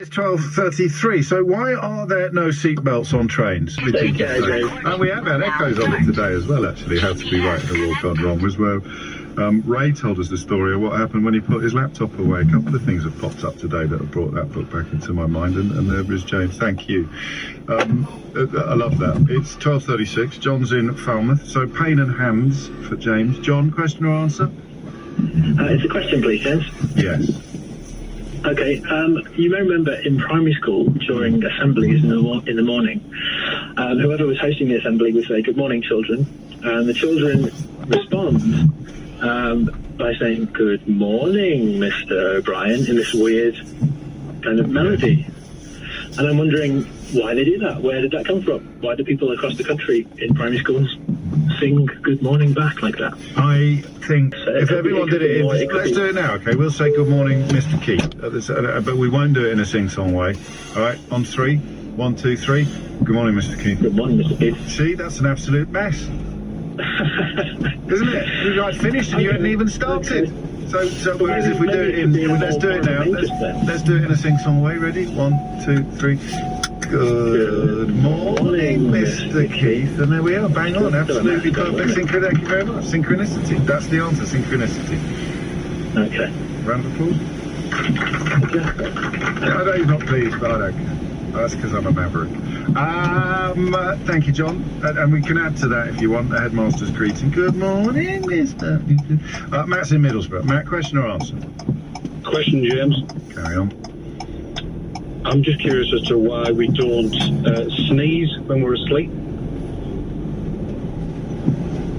It's 12:33. So why are there no seatbelts on trains? And we have had echoes of it today as well, actually. How to be right and the all gone wrong was where Ray told us the story of what happened when he put his laptop away. A couple of things have popped up today that have brought that book back into my mind, and there is James. Thank you. I love that. It's 12:36. John's in Falmouth. So pain and hands for James. John, question or answer? It's a question, please, James. Yes. Okay, you may remember in primary school during assemblies in the morning, whoever was hosting the assembly would say, "Good morning, children," and the children respond by saying, "Good morning, Mr. O'Brien," in this weird kind of melody. And I'm wondering why they do that. Where did that come from? Why do people across the country in primary schools sing good morning back like that? I think if everyone did it, let's do it now, okay? We'll say good morning, Mr. Keith, but we won't do it in a sing-song way. All right, on three. 1, 2, 3. Good morning, Mr. Keith. Good morning, Mr. Keith. See, that's an absolute mess. Isn't it? We got finished and you hadn't even started. So whereas if we do it in, let's do it now. Let's do it in a sing-song way. Ready? 1, 2, 3. Good morning, Mr. Keith. And there we are, bang on, absolutely perfect. Thank you very much. Synchronicity. That's the answer, synchronicity. Okay. Round of applause. I know you're not pleased, but I don't care. That's because I'm a maverick. Thank you, John. And we can add to that if you want the headmaster's greeting. Good morning, Mr. Matt's in Middlesbrough. Matt, question or answer? Question, James. Carry on. I'm just curious as to why we don't sneeze when we're asleep.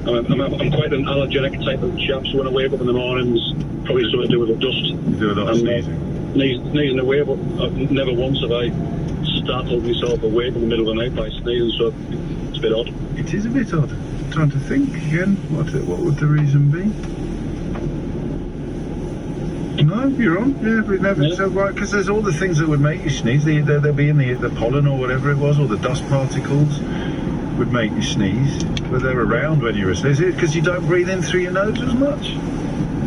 I'm quite an allergenic type of chap, so when I wake up in the mornings, probably something to do with the dust. You do a lot of sneezing. Sneezing away, but never once have I startled myself awake in the middle of the night by sneezing, so it's a bit odd. It is a bit odd. I'm trying to think again, what would the reason be? No, you're on. Yeah, we've never said right, because there's all the things that would make you sneeze. They'll be in the pollen or whatever it was, or the dust particles would make you sneeze. But they're around when you're asleep. Is it because you don't breathe in through your nose as much?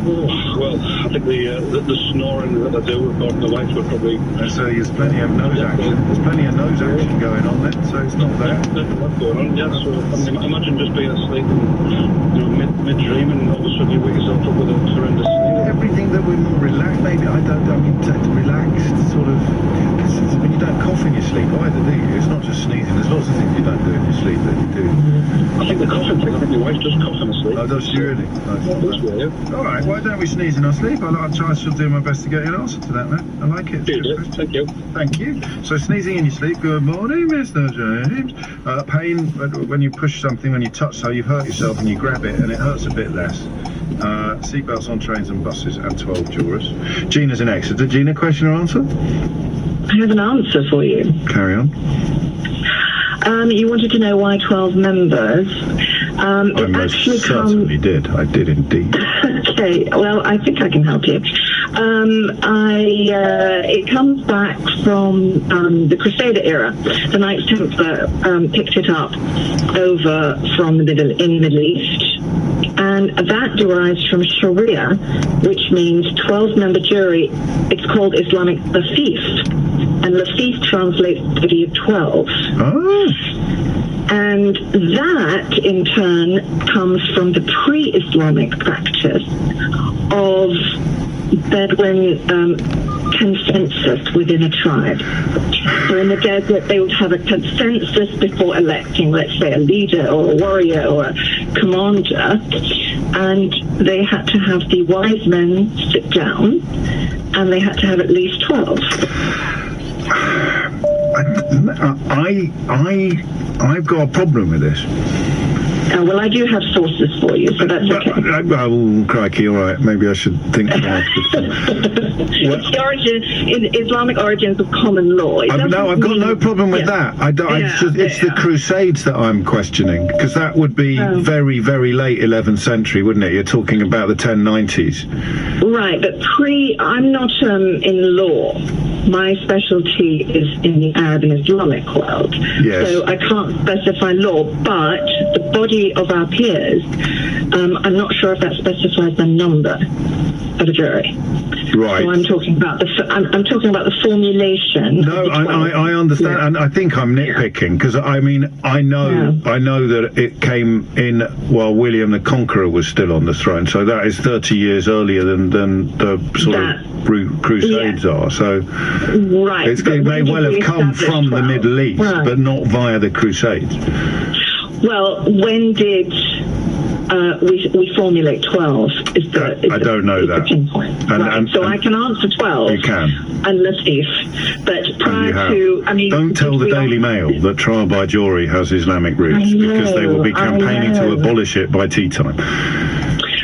Oh, well, I think the snoring that I do, or the wife would probably. So there's plenty of nose action. There's plenty of nose action going on then, so it's not that. There's a lot going on, yeah. So imagine just being asleep and mid-dream, and all of a sudden you wake yourself up with a horrendous sneeze. Everything that we're more relaxed, maybe relaxed sort of. When you don't cough in your sleep either, do you? It's not just sneezing. There's lots of things you don't do in your sleep that you do. I think the coughing thing. I think my wife does cough in her sleep. Oh, does she really? Yeah. All right. Why don't we sneeze in our sleep? I shall do my best to get you an answer to that, man. I like it. Thank you. Thank you. So sneezing in your sleep. Good morning, Mr. James. Pain when you push something, when you touch, so you've hurt yourself and you grab it and it hurts a bit less. Seatbelts on trains and buses and 12 jurors. Gina's in Exeter. Gina, question or answer? I have an answer for you. Carry on. You wanted to know why 12 members. I most certainly did. I did indeed. Okay, well, I think I can help you. It comes back from the Crusader era. The Knights Templar picked it up over from the Middle East. And that derives from Sharia, which means 12-member jury. It's called Islamic Lafif. And Lafif translates to be 12. Oh. And that, in turn, comes from the pre-Islamic practice of Bedouin consensus within a tribe. So in the desert, they would have a consensus before electing, let's say, a leader or a warrior or a commander, and they had to have the wise men sit down, and they had to have at least 12. I've got a problem with this. Well, I do have sources for you, so that's okay. Well, crikey, all right. Maybe I should think about it. It's the origin, in Islamic origins of common law. I've got no problem with that. It's the Crusades that I'm questioning, because that would be very, very late 11th century, wouldn't it? You're talking about the 1090s. Right, but I'm not in law. My specialty is in the Arab and Islamic world. Yes. So I can't specify law, but the body majority of our peers, I'm not sure if that specifies the number of a jury. Right. So I'm talking about the formulation. No, I understand, and I think I'm nitpicking because I know that it came in while William the Conqueror was still on the throne, so that is 30 years earlier than the sort of Crusades are. So right, it may well have come from the Middle East, but not via the Crusades. Well, when did we formulate 12? I don't know that. So I can answer 12. You can. And Latif. But prior to... Don't tell the Daily Mail that trial by jury has Islamic roots, because they will be campaigning to abolish it by tea time.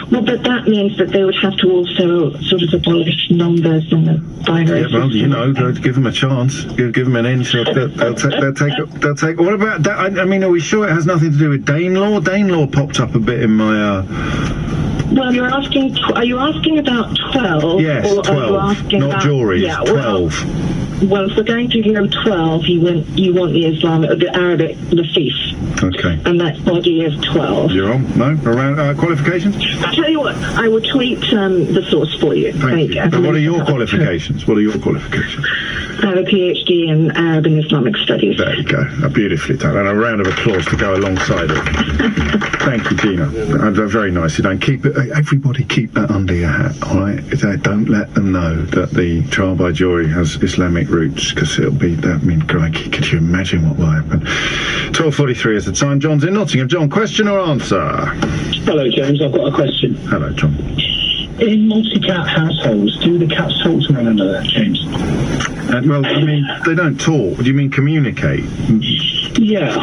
Well, but that means that they would have to also sort of abolish numbers in the binary system. Well, give them a chance. Give them an inch. They'll take. What about that? Are we sure it has nothing to do with Danelaw? Danelaw popped up a bit in my. Well, are you asking about 12? Yes, or 12. Are you asking not about, juries. Yeah, 12. Well, if we're going to go 12, you want the Arabic Latif. Okay. And that body of 12. You're on? No? Around qualifications? I'll tell you what, I will tweet the source for you. Thank you. And what are your qualifications? I have a PhD in Arab and Islamic Studies. There you go. Beautifully done. And a round of applause to go alongside it. Thank you, Gina. Very nicely done. Everybody keep that under your hat, all right? Don't let them know that the trial by jury has Islamic roots, because it'll be, crikey, could you imagine what will happen? 12:43 is the time. John's in Nottingham. John, question or answer? Hello, James. I've got a question. Hello, John. In multi-cat households, do the cats talk to one another, James? They don't talk. Do you mean communicate? Yeah,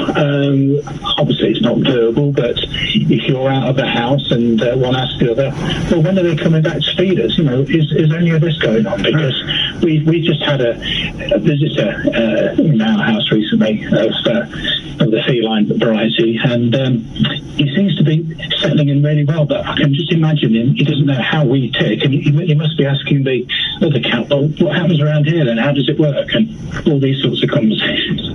obviously it's not verbal, but if you're out of the house and one asks the other, well, when are they coming back to feed us? Is any of this going on? Because we just had a visitor in our house recently of the feline variety, and he seems to be settling in really well, but I can just imagine him. He doesn't know how we tick, and he must be asking the other cat, well, what happens around here then? How does it work? And all these sorts of conversations.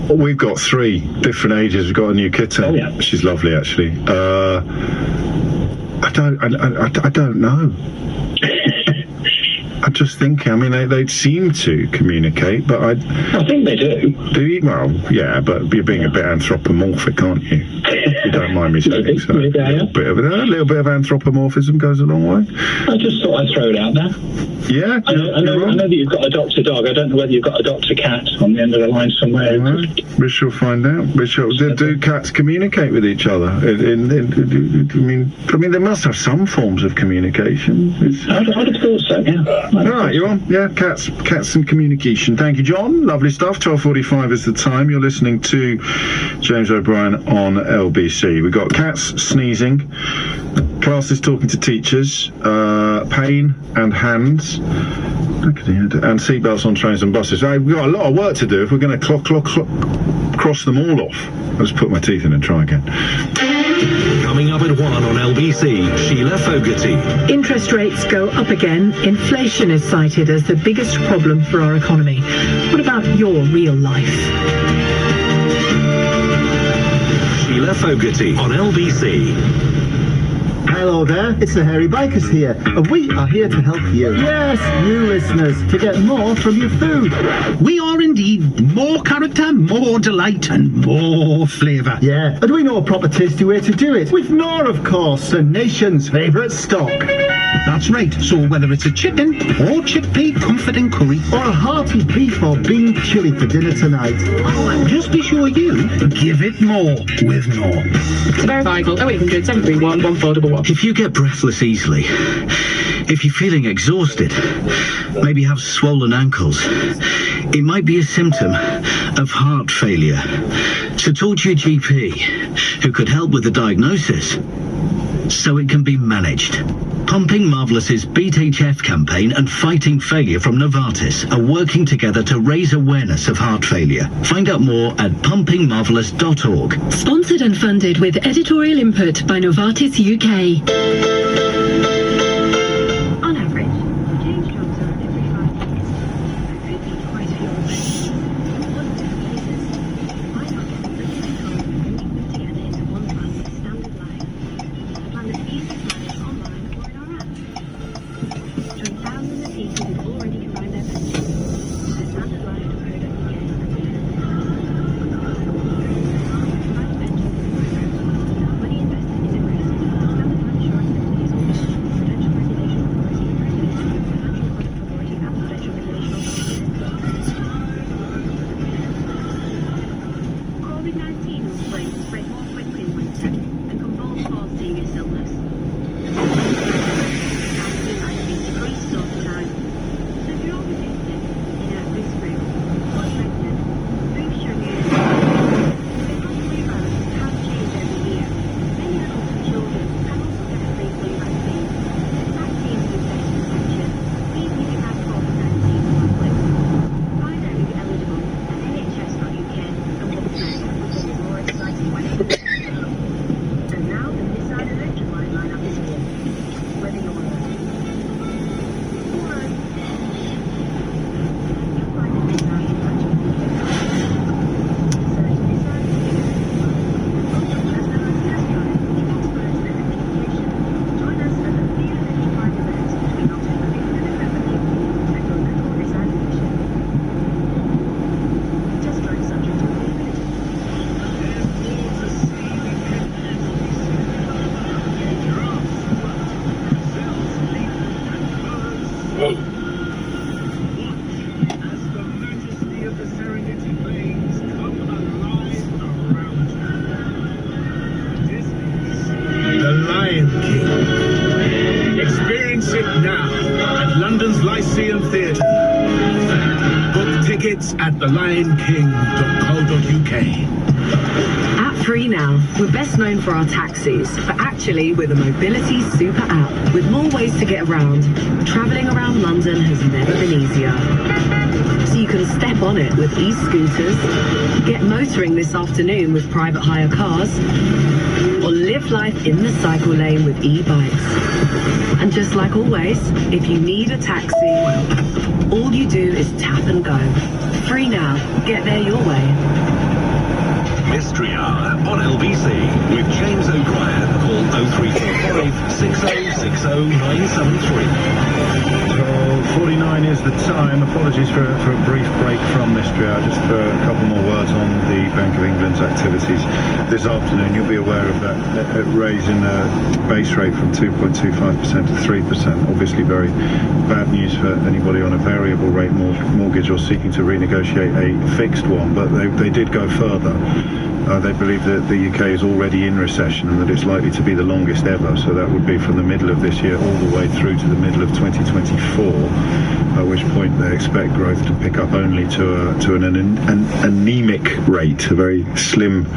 We've got 3 different ages. We've got a new kitten. Oh, yeah. She's lovely, actually. I don't know. I'm just thinking. They seem to communicate, but I think they do. Do you? Well, yeah, but you're being a bit anthropomorphic, aren't you? You don't mind me saying so. A little bit of anthropomorphism goes a long way. I just thought I'd throw it out there. Yeah, I know that you've got a doctor dog. I don't know whether you've got a doctor cat on the end of the line somewhere. Right. We shall find out. Do cats communicate with each other? They must have some forms of communication. I'd have thought so. Yeah. All right, you're on. Yeah, cats and communication. Thank you, John. Lovely stuff. 12:45 is the time. You're listening to James O'Brien on LBC. We've got cats sneezing, classes talking to teachers, pain and hands, and seatbelts on trains and buses. We've got a lot of work to do if we're going to cross them all off. I'll just put my teeth in and try again. Coming up at 1 on LBC, Sheila Fogarty. Interest rates go up again. Inflation is cited as the biggest problem for our economy. What about your real life? Sheila Fogarty on LBC. Hello there, it's the Hairy Bikers here, and we are here to help you. Yes, you listeners, to get more from your food. We are indeed more character, more delight, and more flavour. Yeah, and we know a proper tasty way to do it. With Knorr, of course, the nation's favourite stock. That's right, so whether it's a chicken, or chickpea comforting curry, or a hearty beef or bean chilli for dinner tonight, just be sure you give it more with Knorr. To verify, call 0800 731 1411. If you get breathless easily, if you're feeling exhausted, maybe have swollen ankles, it might be a symptom of heart failure. So talk to your GP, who could help with the diagnosis, so it can be managed. Pumping Marvellous's Beat HF campaign and Fighting Failure from Novartis are working together to raise awareness of heart failure. Find out more at pumpingmarvellous.org. Sponsored and funded with editorial input by Novartis UK. On average, change jobs are every 5 minutes. That could be quite a few. tickets at thelionking.co.uk. At Free Now, we're best known for our taxis, but actually we're the mobility super app with more ways to get around. Travelling around London has never been easier. So you can step on it with e-scooters, get motoring this afternoon with private hire cars, or live life in the cycle lane with e-bikes. And just like always, if you need a taxi, all you do is tap and go. Free Now, get there your way. Mystery Hour on LBC with James O'Brien. Call 0345 6060973. 12:49 is the time. Apologies for a brief break from Mystery Hour. Just for a couple more words on the Bank of England's activities this afternoon. You'll be aware of that raise in the base rate from 2.25% to 3%. Obviously very bad news for anybody on a variable rate mortgage or seeking to renegotiate a fixed one, but they did go further. They believe that the UK is already in recession and that it's likely to be the longest ever, so that would be from the middle of this year all the way through to the middle of 2024, at which point they expect growth to pick up only to an anemic rate, a very slim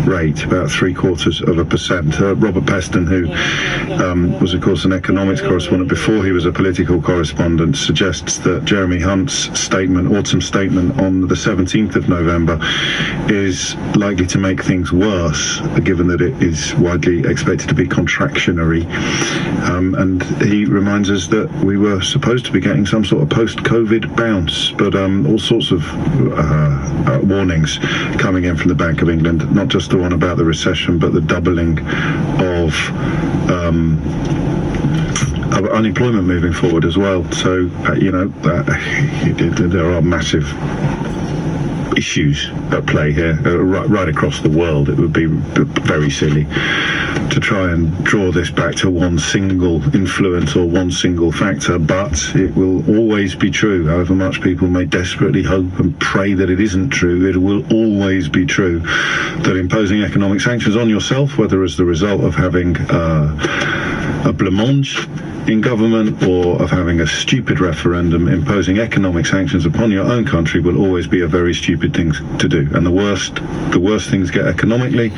rate, about 0.75%. Robert Peston, who was of course an economics correspondent before he was a political correspondent, suggests that Jeremy Hunt's autumn statement on the 17th of November is likely to make things worse, given that it is widely expected to be contractionary. And he reminds us that we were supposed to be getting some sort of post-COVID bounce, but all sorts of warnings coming in from the Bank of England, not just the one about the recession, but the doubling of unemployment moving forward as well. So, there are massive issues at play here, right across the world. It would be very silly to try and draw this back to one single influence or one single factor, but it will always be true. However much people may desperately hope and pray that it isn't true, it will always be true that imposing economic sanctions on yourself, whether as the result of having a blancmange in government or of having a stupid referendum, imposing economic sanctions upon your own country will always be a very stupid thing to do. And the worse things get economically,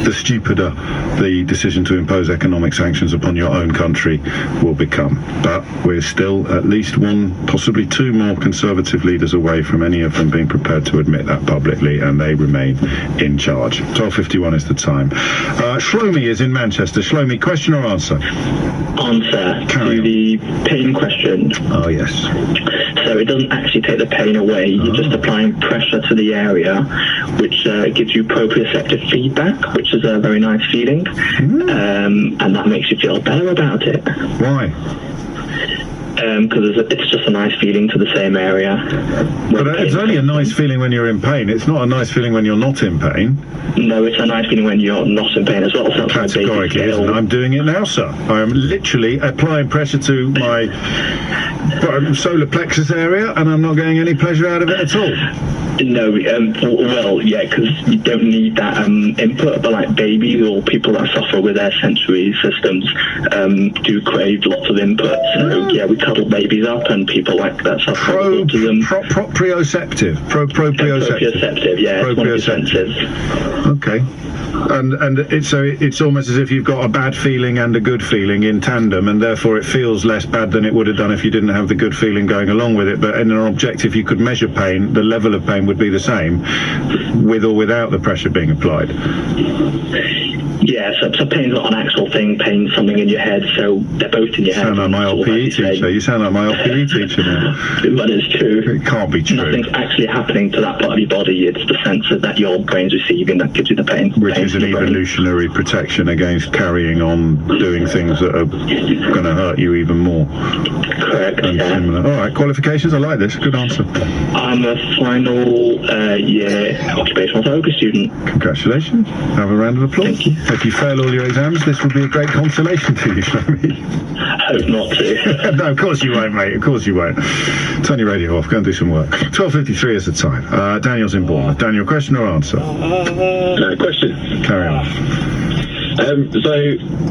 the stupider the decision to impose economic sanctions upon your own country will become. But we're still at least one, possibly two more conservative leaders away from any of them being prepared to admit that publicly, and they remain in charge. 12:51 is the time. Shlomi is in Manchester. Shlomi, question or answer? Answer to the pain question. Oh, yes. So it doesn't actually take the pain away. You're just applying pressure to the area, which gives you proprioceptive feedback, which is a very nice feeling. And that makes you feel better about it. Why? Because it's just a nice feeling to the same area. But it's only a nice feeling when you're in pain. It's not a nice feeling when you're not in pain. No, it's a nice feeling when you're not in pain as well. So categorically, isn't it? I'm doing it now, sir. I am literally applying pressure to my solar plexus area, and I'm not getting any pleasure out of it at all. No, well, yeah, because you don't need that input, but like babies or people that suffer with their sensory systems do crave lots of input. So, yeah, we cuddle babies up, and people like that suffer with autism. Proprioceptive. Proprioceptive, yeah, it's one of your senses. Okay. And it's almost as if you've got a bad feeling and a good feeling in tandem, and therefore it feels less bad than it would have done if you didn't have the good feeling going along with it. But in an objective, you could measure pain, the level of pain would be the same with or without the pressure being applied. Yeah, so pain's not an actual thing, pain's something in your head, so they're both in your head. You sound like my LPE teacher. You sound like my LPE teacher now. But it's true. It can't be true. Nothing's actually happening to that part of your body. It's the sensor that your brain's receiving that gives you the pain. Which is an evolutionary protection against carrying on doing things that are going to hurt you even more. Correct, yeah. All right, qualifications, I like this. Good answer. I'm a final year occupational therapy student. Congratulations. Have a round of applause. Thank you. If you fail all your exams, this will be a great consolation to you, Shlomi. Hope not to. No, of course you won't, mate. Of course you won't. Turn your radio off. Go and do some work. 12:53 is the time. Daniel's in Bournemouth. Daniel, question or answer? Question. Carry on. So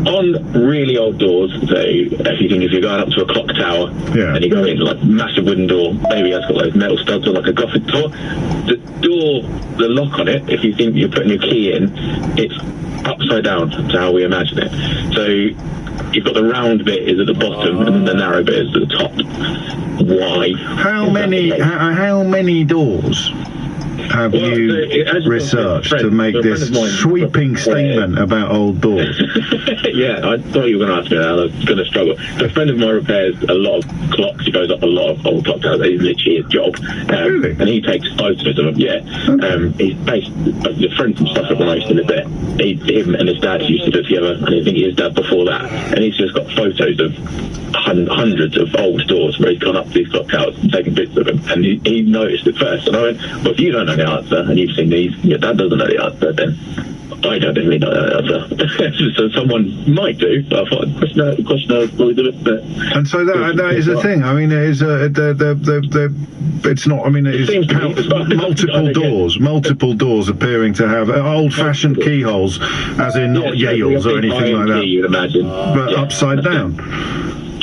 on really old doors, so if you're going up to a clock tower and you go in like massive wooden door, maybe it's got those metal studs or like a Gothic door. The lock on it, if you think you're putting your key in, it's upside down to how we imagine it. So you've got the round bit is at the bottom and then the narrow bit is at the top. Why? How many doors have you researched to make this sweeping statement about old doors? Yeah, I thought you were going to ask me that. I was going to struggle. A friend of mine repairs a lot of clocks. He goes up a lot of old clock towers. It's literally his job. Really? And he takes photos of them. Yeah. He's based, a friend from Suffolk when I used to live there. Him and his dad used to do it together, and I think his dad before that. And he's just got photos of hundreds of old doors where he's gone up to these clock towers and taken bits of them. And he noticed it first. And I went, well, if you don't know the answer and you've seen these, your dad doesn't know the answer, then I don't really know the answer. So someone might do, but I thought the question I was probably do it. But and so that is the thing. I mean, it is it's not. I mean, it is multiple doors appearing to have old-fashioned keyholes, as in not Yales or anything like that. You'd imagine, but upside down.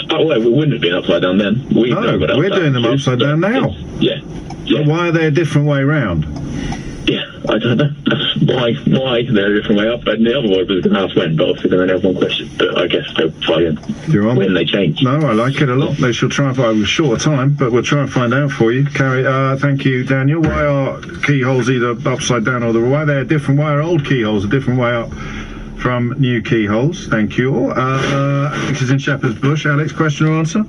Oh, well, we wouldn't have been upside down then. We're doing them upside down now. Yeah. But why are they a different way round? Yeah, I don't know. Why they're a different way up. And the other one was going to ask when, but obviously they only have one question. But I guess they'll find when they change. No, I like it a lot. They shall try and find a shorter time, but we'll try and find out for you. Thank you, Daniel. Why are keyholes either upside down or the why they're different? Why are old keyholes a different way up from new keyholes? Thank you all. Alex is in Shepherd's Bush. Alex, question or answer?